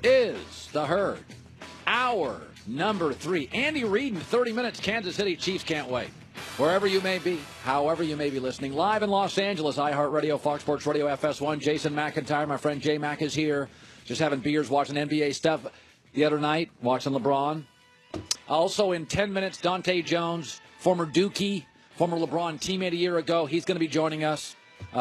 is the Herd. Hour number 3. Andy Reid in 30 minutes. Kansas City Chiefs can't wait. Wherever you may be, however you may be listening. Live in Los Angeles, iHeartRadio, Fox Sports Radio, FS1. Jason McIntyre, my friend J Mac is here. Just having beers, watching NBA stuff the other night, watching LeBron. Also in 10 minutes, Dahntay Jones, former Dookie, former LeBron teammate a year ago. He's going to be joining us.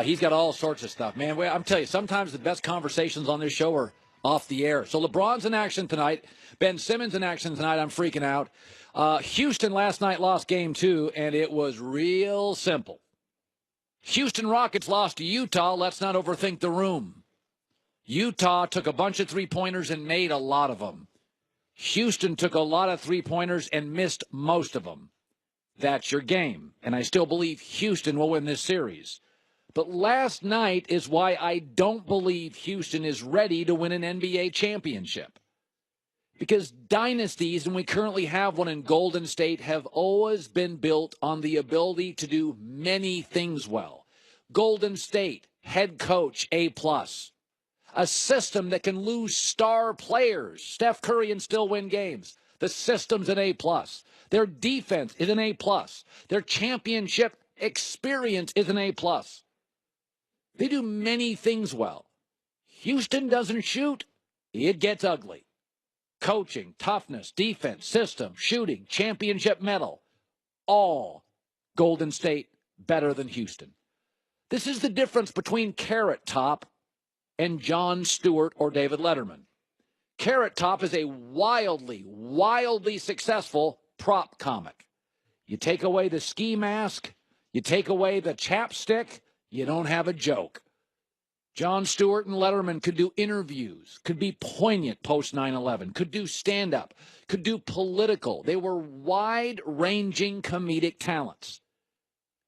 He's got all sorts of stuff. Man, I'm telling you, sometimes the best conversations on this show are off the air. So LeBron's in action tonight. Ben Simmons in action tonight. I'm freaking out. Houston last night lost game 2, and it was real simple. Houston Rockets lost to Utah. Let's not overthink the room. Utah took a bunch of three-pointers and made a lot of them. Houston took a lot of three-pointers and missed most of them. That's your game. And I still believe Houston will win this series. But last night is why I don't believe Houston is ready to win an NBA championship. Because dynasties, and we currently have one in Golden State, have always been built on the ability to do many things well. Golden State, head coach, A+. A system that can lose star players. Steph Curry and still win games. The system's an A+. Their defense is an A+. Their championship experience is an A+. They do many things well. Houston doesn't shoot. It gets ugly. Coaching, toughness, defense, system, shooting, championship medal. All Golden State better than Houston. This is the difference between Carrot Top and Jon Stewart or David Letterman. Carrot Top is a wildly, wildly successful prop comic. You take away the ski mask, you take away the chapstick, you don't have a joke. Jon Stewart and Letterman could do interviews, could be poignant post 9/11, could do stand-up, could do political. They were wide-ranging comedic talents.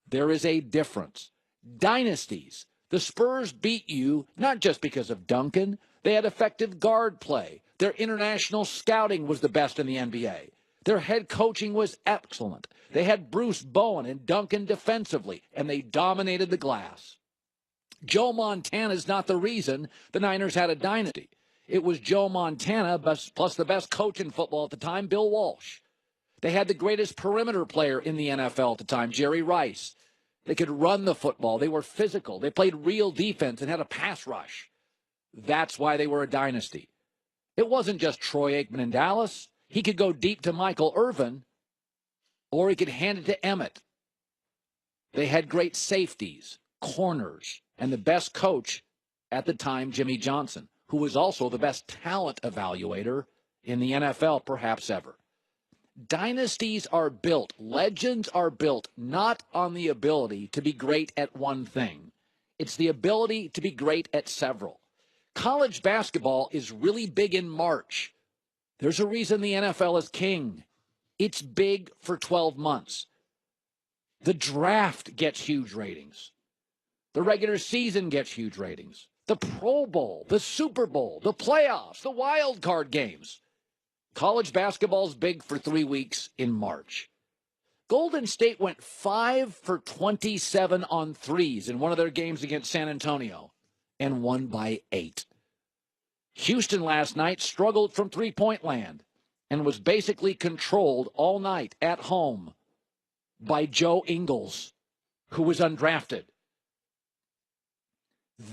There is a difference. Dynasties. The Spurs beat you not just because of Duncan. They had effective guard play. Their international scouting was the best in the NBA. Their head coaching was excellent. They had Bruce Bowen and Duncan defensively, and they dominated the glass. Joe Montana is not the reason the Niners had a dynasty. It was Joe Montana plus the best coach in football at the time, Bill Walsh. They had the greatest perimeter player in the NFL at the time, Jerry Rice. They could run the football. They were physical. They played real defense and had a pass rush. That's why they were a dynasty. It wasn't just Troy Aikman in Dallas. He could go deep to Michael Irvin, or he could hand it to Emmett. They had great safeties, corners, and the best coach at the time, Jimmy Johnson, who was also the best talent evaluator in the NFL perhaps ever. Dynasties are built, legends are built not on the ability to be great at one thing. It's the ability to be great at several. College basketball is really big in March. There's a reason the NFL is king. It's big for 12 months. The draft gets huge ratings. The regular season gets huge ratings. The Pro Bowl, the Super Bowl, the playoffs, the wild card games. College basketball is big for 3 weeks in March. Golden State went 5 for 27 on threes in one of their games against San Antonio and won by 8. Houston last night struggled from three-point land and was basically controlled all night at home by Joe Ingles, who was undrafted.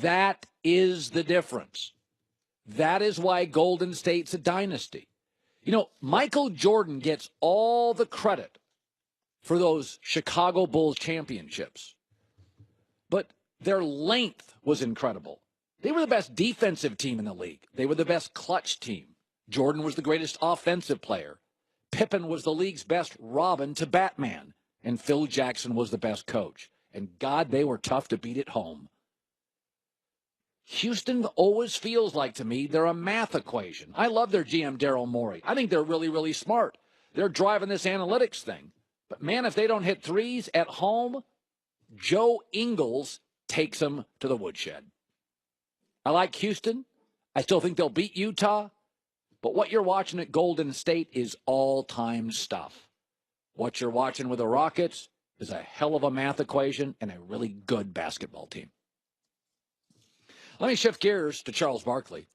That is the difference. That is why Golden State's a dynasty. You know, Michael Jordan gets all the credit for those Chicago Bulls championships. But their length was incredible. They were the best defensive team in the league. They were the best clutch team. Jordan was the greatest offensive player. Pippen was the league's best Robin to Batman. And Phil Jackson was the best coach. And God, they were tough to beat at home. Houston always feels like, to me, they're a math equation. I love their GM, Daryl Morey. I think they're really, really smart. They're driving this analytics thing. But, man, if they don't hit threes at home, Joe Ingles takes them to the woodshed. I like Houston. I still think they'll beat Utah. But what you're watching at Golden State is all-time stuff. What you're watching with the Rockets is a hell of a math equation and a really good basketball team. Let me shift gears to Charles Barkley.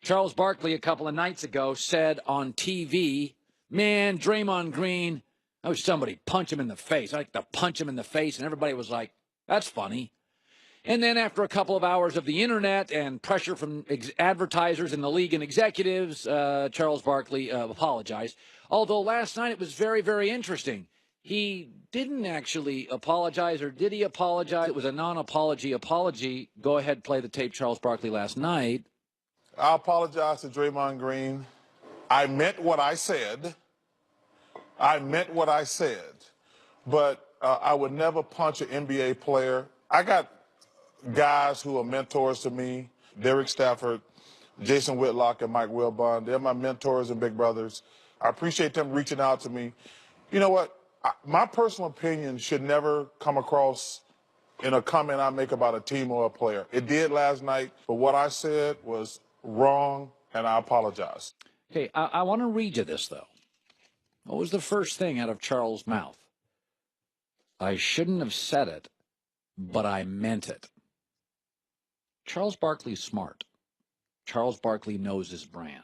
Charles Barkley a couple of nights ago said on TV, man, Draymond Green, I wish somebody punch him in the face. I like to punch him in the face. And everybody was like, that's funny. And then after a couple of hours of the internet and pressure from advertisers in the league and executives, Charles Barkley apologized. Although last night it was very, very interesting. He didn't actually apologize, or did he apologize? It was a non-apology apology. Go ahead, play the tape, Charles Barkley, last night. I apologize to Draymond Green. I meant what I said. I meant what I said. But I would never punch an NBA player. I got guys who are mentors to me, Derek Stafford, Jason Whitlock, and Mike Wilbon. They're my mentors and big brothers. I appreciate them reaching out to me. You know what? My personal opinion should never come across in a comment I make about a team or a player. It did last night, but what I said was wrong, and I apologize. Okay, I want to read you this, though. What was the first thing out of Charles' mouth? I shouldn't have said it, but I meant it. Charles Barkley's smart. Charles Barkley knows his brand.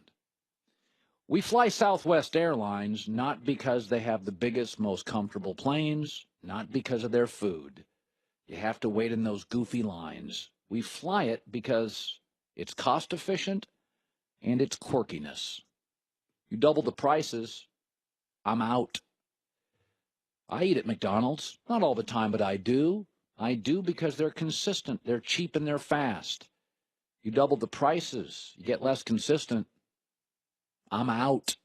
We fly Southwest Airlines not because they have the biggest, most comfortable planes, not because of their food. You have to wait in those goofy lines. We fly it because it's cost efficient and it's quirkiness. You double the prices, I'm out. I eat at McDonald's, not all the time, but I do. I do because they're consistent, they're cheap, and they're fast. You double the prices, you get less consistent, I'm out.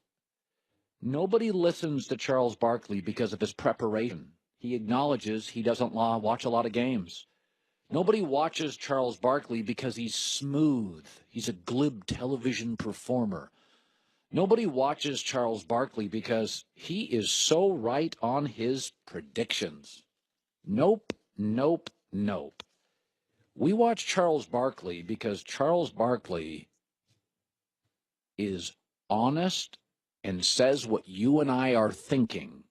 Nobody listens to Charles Barkley because of his preparation. He acknowledges he doesn't watch a lot of games. Nobody watches Charles Barkley because he's smooth. He's a glib television performer. Nobody watches Charles Barkley because he is so right on his predictions. Nope, nope, nope. We watch Charles Barkley because Charles Barkley is honest and says what you and I are thinking.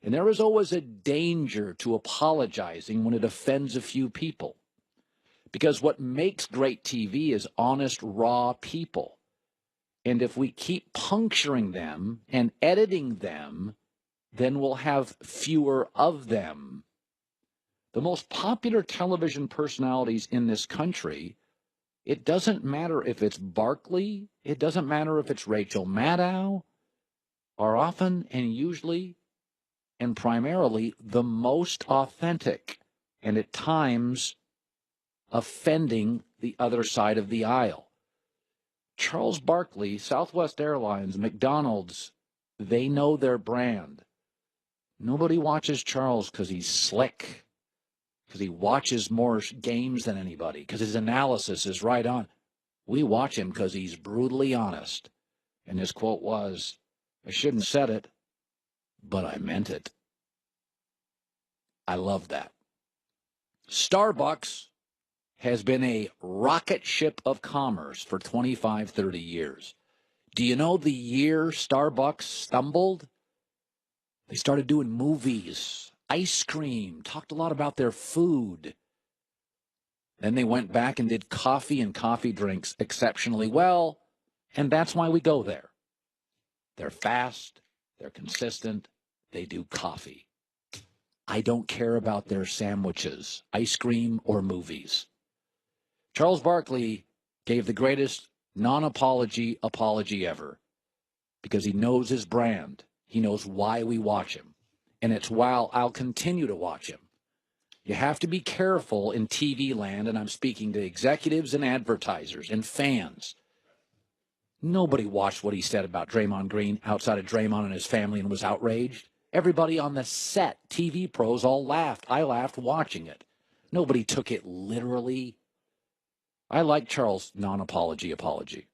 And there is always a danger to apologizing when it offends a few people. Because what makes great TV is honest, raw people. And if we keep puncturing them and editing them, then we'll have fewer of them. The most popular television personalities in this country, it doesn't matter if it's Barkley, it doesn't matter if it's Rachel Maddow, are often and usually and primarily the most authentic, and at times offending the other side of the aisle. Charles Barkley, Southwest Airlines, McDonald's, they know their brand. Nobody watches Charles because he's slick, because he watches more games than anybody, because his analysis is right on. We watch him because he's brutally honest. And his quote was, I shouldn't have said it, but I meant it. I love that. Starbucks has been a rocket ship of commerce for 25, 30 years. Do you know the year Starbucks stumbled? They started doing movies, ice cream, talked a lot about their food. Then they went back and did coffee and coffee drinks exceptionally well, and that's why we go there. They're fast, they're consistent, they do coffee. I don't care about their sandwiches, ice cream, or movies. Charles Barkley gave the greatest non-apology apology ever because he knows his brand. He knows why we watch him, and it's why I'll continue to watch him. You have to be careful in TV land, and I'm speaking to executives and advertisers and fans. Nobody watched what he said about Draymond Green outside of Draymond and his family and was outraged. Everybody on the set, TV pros, all laughed. I laughed watching it. Nobody took it literally. I like Charles' non-apology apology.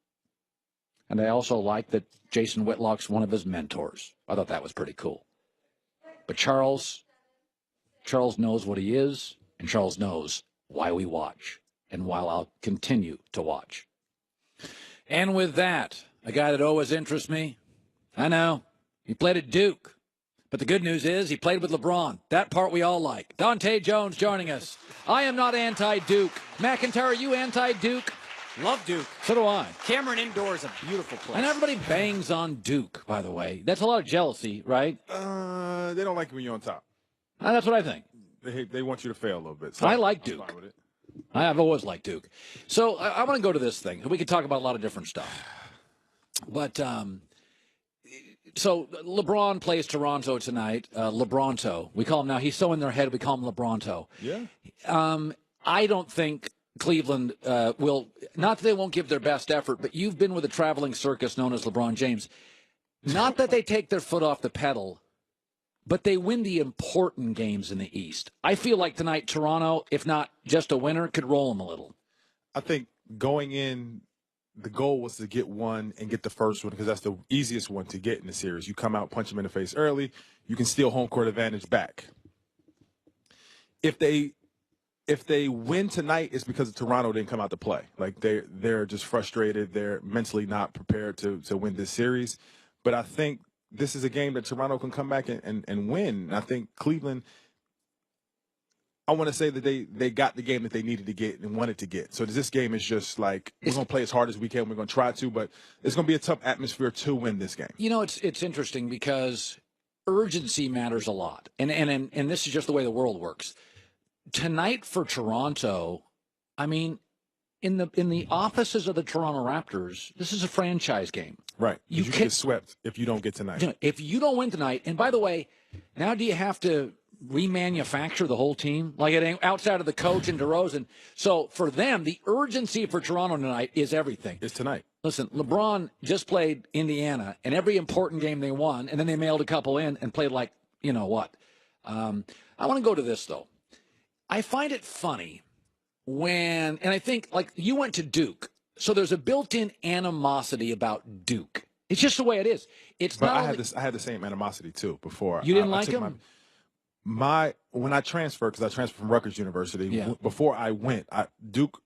And I also like that Jason Whitlock's one of his mentors. I thought that was pretty cool. But Charles knows what he is, and Charles knows why we watch and why I'll continue to watch. And with that, a guy that always interests me, I know, he played at Duke. But the good news is he played with LeBron. That part we all like. Dahntay Jones joining us. I am not anti-Duke. McIntyre, are you anti-Duke? Love Duke. So do I. Cameron Indoor is a beautiful place. And everybody bangs on Duke, by the way. That's a lot of jealousy, right? They don't like when you're on top. That's what I think. They want you to fail a little bit. So I like Duke. I'm fine with it. I've always liked Duke. So I want to go to this thing. We could talk about a lot of different stuff. But so LeBron plays Toronto tonight. LeBronto. We call him now. He's so in their head, we call him LeBronto. Yeah. I don't think Cleveland will, not that they won't give their best effort, but you've been with a traveling circus known as LeBron James. Not that they take their foot off the pedal, but they win the important games in the East. I feel like tonight Toronto, if not just a winner, could roll them a little. I think going in, the goal was to get one and get the first one because that's the easiest one to get in the series. You come out, punch them in the face early, you can steal home court advantage back. If they win tonight, it's because Toronto didn't come out to play. Like they're just frustrated. They're mentally not prepared to win this series. But I think this is a game that Toronto can come back and win. And I think Cleveland, I want to say that they got the game that they needed to get and wanted to get. So this game is just like, we're going to play as hard as we can. We're going to try to, but it's going to be a tough atmosphere to win this game. You know, it's interesting because urgency matters a lot. And this is just the way the world works. Tonight for Toronto, I mean, in the offices of the Toronto Raptors, this is a franchise game. Right. You can get swept if you don't get tonight. You know, if you don't win tonight, and by the way, now do you have to remanufacture the whole team? Like outside of the coach and DeRozan. So for them, the urgency for Toronto tonight is everything. It's tonight. Listen, LeBron just played Indiana, and every important game they won, and then they mailed a couple in and played like, you know what. I want to go to this, though. I find it funny and I think, like, you went to Duke, so there's a built-in animosity about Duke. It's just the way it is. But I had the same animosity, too, before. You didn't like him? When I transferred, because I transferred from Rutgers University, before I went, Duke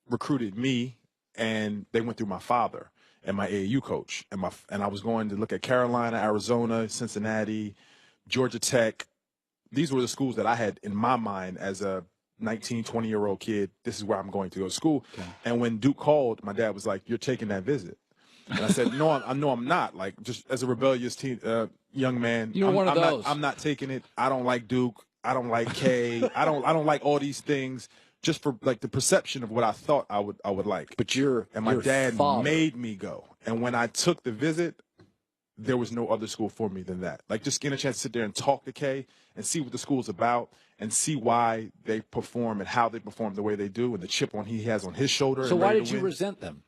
recruited me, and they went through my father and my AAU coach. And I was going to look at Carolina, Arizona, Cincinnati, Georgia Tech. These were the schools that I had in my mind as a 19, 20-year-old kid. This is where I'm going to go to school. Okay. And when Duke called, my dad was like, "You're taking that visit." And I said, "No, I'm not. Like, just as a rebellious young man, you're one of those. I'm not taking it. I don't like Duke. I don't like K. I don't like all these things. Just for like the perception of what I thought I would like." But my dad father made me go. And when I took the visit, there was no other school for me than that. Like, just getting a chance to sit there and talk to Kay and see what the school's about and see why they perform and how they perform the way they do and the chip he has on his shoulder. So why did you resent them?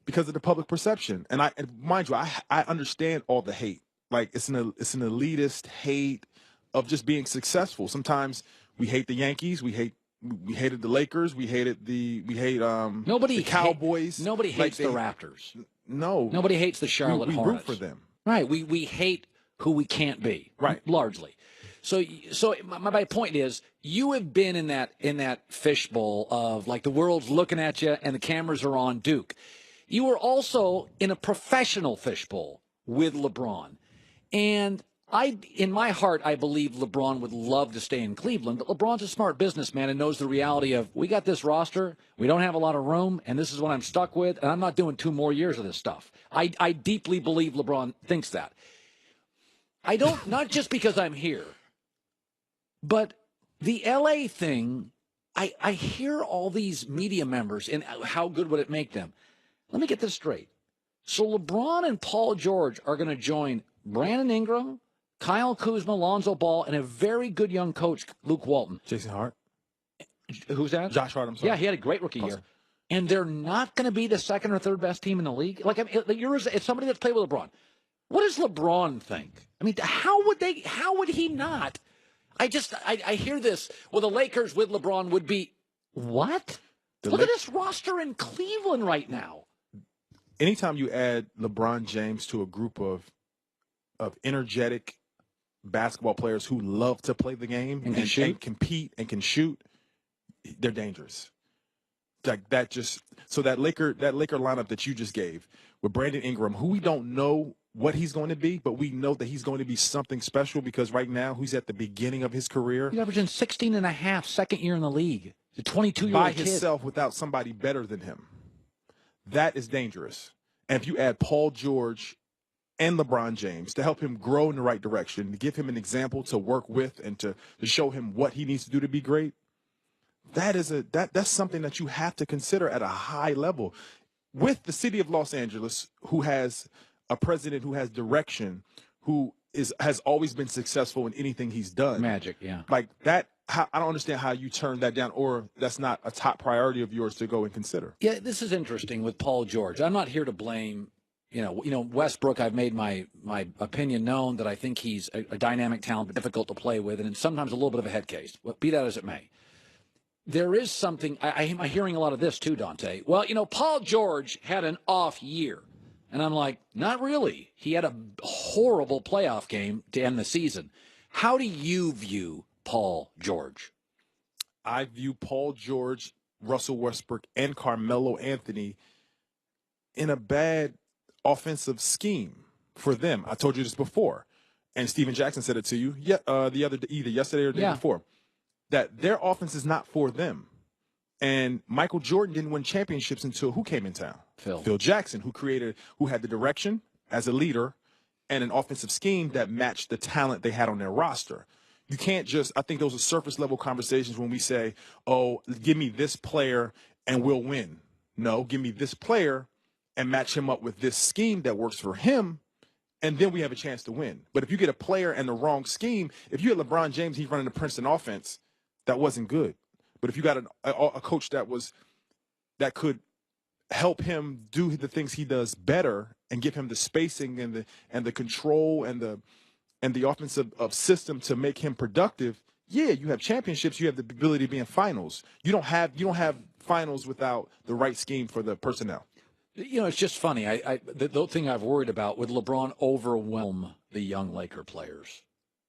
Because of the public perception. And mind you, I understand all the hate. Like, it's an elitist hate of just being successful. Sometimes we hate the Yankees. We hated the Lakers. We hate the Cowboys. Nobody hates the Raptors. No. Nobody hates the Charlotte Hornets. We root for them. Right. We hate who we can't be. Right. Largely. So my point is, you have been in that fishbowl of, like, the world's looking at you and the cameras are on Duke. You were also in a professional fishbowl with LeBron. And in my heart, I believe LeBron would love to stay in Cleveland, but LeBron's a smart businessman and knows the reality of, we got this roster, we don't have a lot of room, and this is what I'm stuck with, and I'm not doing 2 more years of this stuff. I deeply believe LeBron thinks that. I don't, not just because I'm here, but the LA thing, I hear all these media members and how good would it make them. Let me get this straight. So LeBron and Paul George are going to join Brandon Ingram, Kyle Kuzma, Lonzo Ball, and a very good young coach, Luke Walton. Jason Hart. Who's that? Josh Hart, I'm sorry. Yeah, he had a great rookie year. And they're not going to be the second or third best team in the league? Like, I mean, it's somebody that's played with LeBron. What does LeBron think? I mean, how would he not? I hear this. Well, the Lakers with LeBron would be, what? Look at this roster in Cleveland right now. Anytime you add LeBron James to a group of energetic basketball players who love to play the game and compete and can shoot, they're dangerous. Like that that Laker lineup that you just gave with Brandon Ingram, who we don't know what he's going to be, but we know that he's going to be something special because right now he's at the beginning of his career. He's averaging 16.5, second year in the league. He's a 22-year-old by kid. himself without somebody better than him. that is dangerous. And if you add Paul George and LeBron James to help him grow in the right direction, to give him an example to work with and to show him what he needs to do to be great, that's something that you have to consider at a high level. With the city of Los Angeles, who has a president who has direction, who has always been successful in anything he's done. Magic, yeah. Like that, I don't understand how you turn that down, or that's not a top priority of yours to go and consider. Yeah, this is interesting with Paul George. I'm not here to blame, Westbrook. I've made my opinion known that I think he's a dynamic talent, but difficult to play with, and sometimes a little bit of a head case. But be that as it may. There is something, I'm hearing a lot of this too, Dahntay. Well, Paul George had an off year. And I'm like, not really. He had a horrible playoff game to end the season. How do you view Paul George? I view Paul George, Russell Westbrook, and Carmelo Anthony in a bad offensive scheme for them. I told you this before. And Steven Jackson said it to you either yesterday or the day before. That their offense is not for them. And Michael Jordan didn't win championships until who came in town? Phil Jackson, who had the direction as a leader and an offensive scheme that matched the talent they had on their roster. You can't I think those are surface level conversations when we say, oh, give me this player and we'll win. No, give me this player and match him up with this scheme that works for him, and then we have a chance to win. But if you get a player and the wrong scheme, if you had LeBron James, he's running the Princeton offense, that wasn't good. But if you got a coach that could help him do the things he does better and give him the spacing and the control and the offensive system to make him productive, yeah, you have championships. You have the ability to be in finals. You don't have finals without the right scheme for the personnel. It's just funny. The thing I've worried about, would LeBron overwhelm the young Laker players?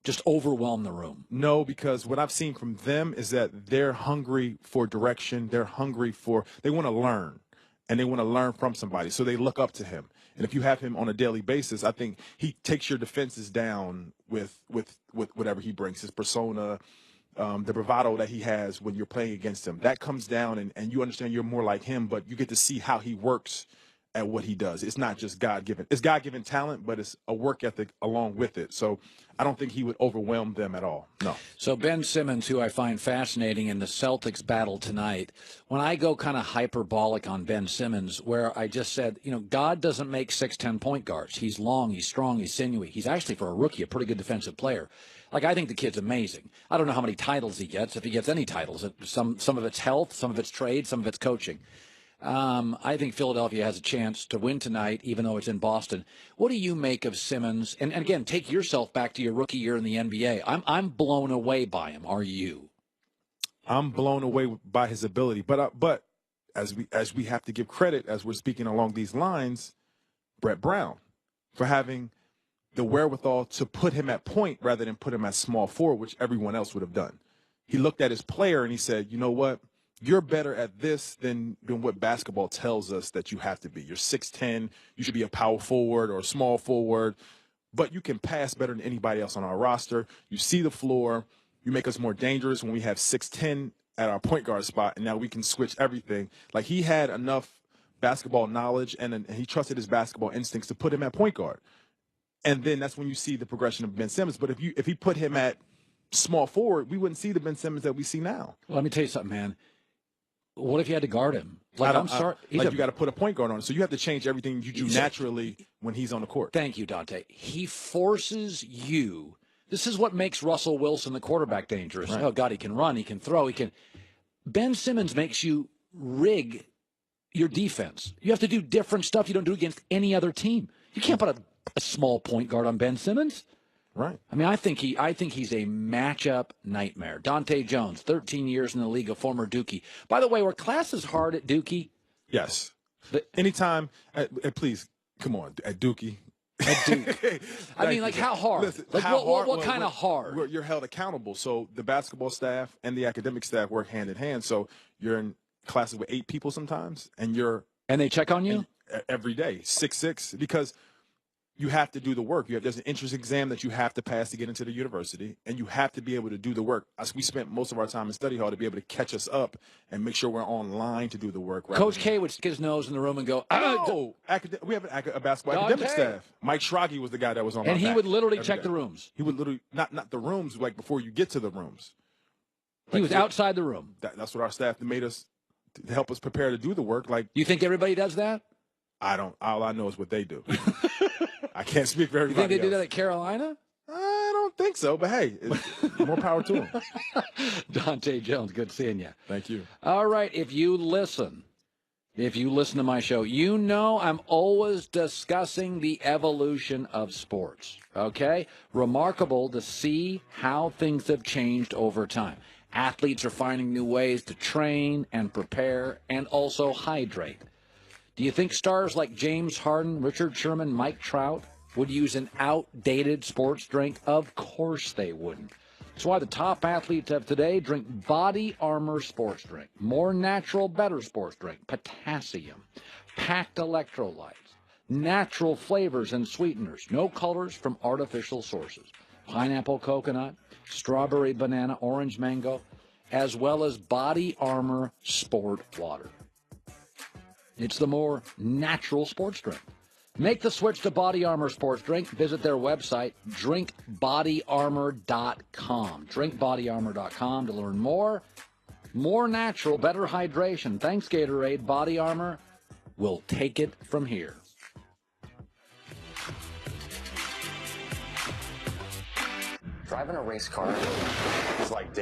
Just overwhelm the room? No, because what I've seen from them is that they're hungry for direction. They want to learn, and they want to learn from somebody. So they look up to him. And if you have him on a daily basis, I think he takes your defenses down with whatever he brings, his persona, the bravado that he has when you're playing against him. That comes down, and you understand you're more like him, but you get to see how he works at what he does. It's not just God-given. It's God-given talent, but it's a work ethic along with it. So I don't think he would overwhelm them at all. No. So Ben Simmons, who I find fascinating in the Celtics battle tonight, when I go kind of hyperbolic on Ben Simmons, where I just said, God doesn't make 6'10" point guards. He's long, he's strong, he's sinewy. He's actually, for a rookie, a pretty good defensive player. Like, I think the kid's amazing. I don't know how many titles he gets, if he gets any titles. Some of it's health, some of it's trade, some of it's coaching. I think Philadelphia has a chance to win tonight, even though it's in Boston. What do you make of Simmons? And again, take yourself back to your rookie year in the NBA. I'm blown away by him. Are you? I'm blown away by his ability. But as we have to give credit, as we're speaking along these lines, Brett Brown, for having the wherewithal to put him at point rather than put him at small forward, which everyone else would have done. He looked at his player and he said, you know what? You're better at this than what basketball tells us that you have to be. You're 6'10", you should be a power forward or a small forward, but you can pass better than anybody else on our roster. You see the floor. You make us more dangerous when we have 6'10" at our point guard spot, and now we can switch everything. Like, he had enough basketball knowledge and he trusted his basketball instincts to put him at point guard. And then that's when you see the progression of Ben Simmons. But if he put him at small forward, we wouldn't see the Ben Simmons that we see now. Well, let me tell you something, man. What if you had to guard him? Like, I'm sorry. You got to put a point guard on. So you have to change everything you do naturally when he's on the court. Thank you, Dahntay. He forces you. This is what makes Russell Wilson, the quarterback, dangerous. Right. Oh, God, he can run, he can throw, he can. Ben Simmons makes you rig your defense. You have to do different stuff you don't do against any other team. You can't put a small point guard on Ben Simmons. Right. I mean, I think he's a matchup nightmare. Dahntay Jones, 13 years in the league, a former Dookie. By the way, were classes hard at Dookie? Yes. Anytime, please, come on, at Dookie. At Duke. I mean, like, how hard? Listen, like, what kind of hard? You're held accountable. So the basketball staff and the academic staff work hand in hand. So you're in classes with 8 people sometimes, and they check on you every day, 6'6", because you have to do the work. There's an entrance exam that you have to pass to get into the university, and you have to be able to do the work. We spent most of our time in study hall to be able to catch us up and make sure we're online to do the work. Coach K would stick his nose in the room and go, "Oh, we have a basketball academic Dahntay. staff. Mike Schrage was the guy that was on my and he back would literally every check day. the rooms. He would literally not the rooms, like before you get to the rooms. He was outside the room. That's what our staff made us to help us prepare to do the work. Like, You think everybody does that? I don't. All I know is what they do. I can't speak for You everybody. think they do else. that at Carolina? I don't think so, but hey, more power to them. Dahntay Jones, good seeing you. Thank you. All right, if you listen to my show, you know I'm always discussing the evolution of sports, okay? Remarkable to see how things have changed over time. Athletes are finding new ways to train and prepare and also hydrate. Do you think stars like James Harden, Richard Sherman, Mike Trout would use an outdated sports drink? Of course they wouldn't. That's why the top athletes of today drink Body Armor sports drink. More natural, better sports drink. Potassium, packed electrolytes, natural flavors and sweeteners. No colors from artificial sources. Pineapple, coconut, strawberry, banana, orange, mango, as well as Body Armor sport water. It's the more natural sports drink. Make the switch to Body Armor sports drink. Visit their website, drinkbodyarmor.com. Drinkbodyarmor.com to learn more. More natural, better hydration. Thanks, Gatorade. Body Armor will take it from here. Driving a race car is like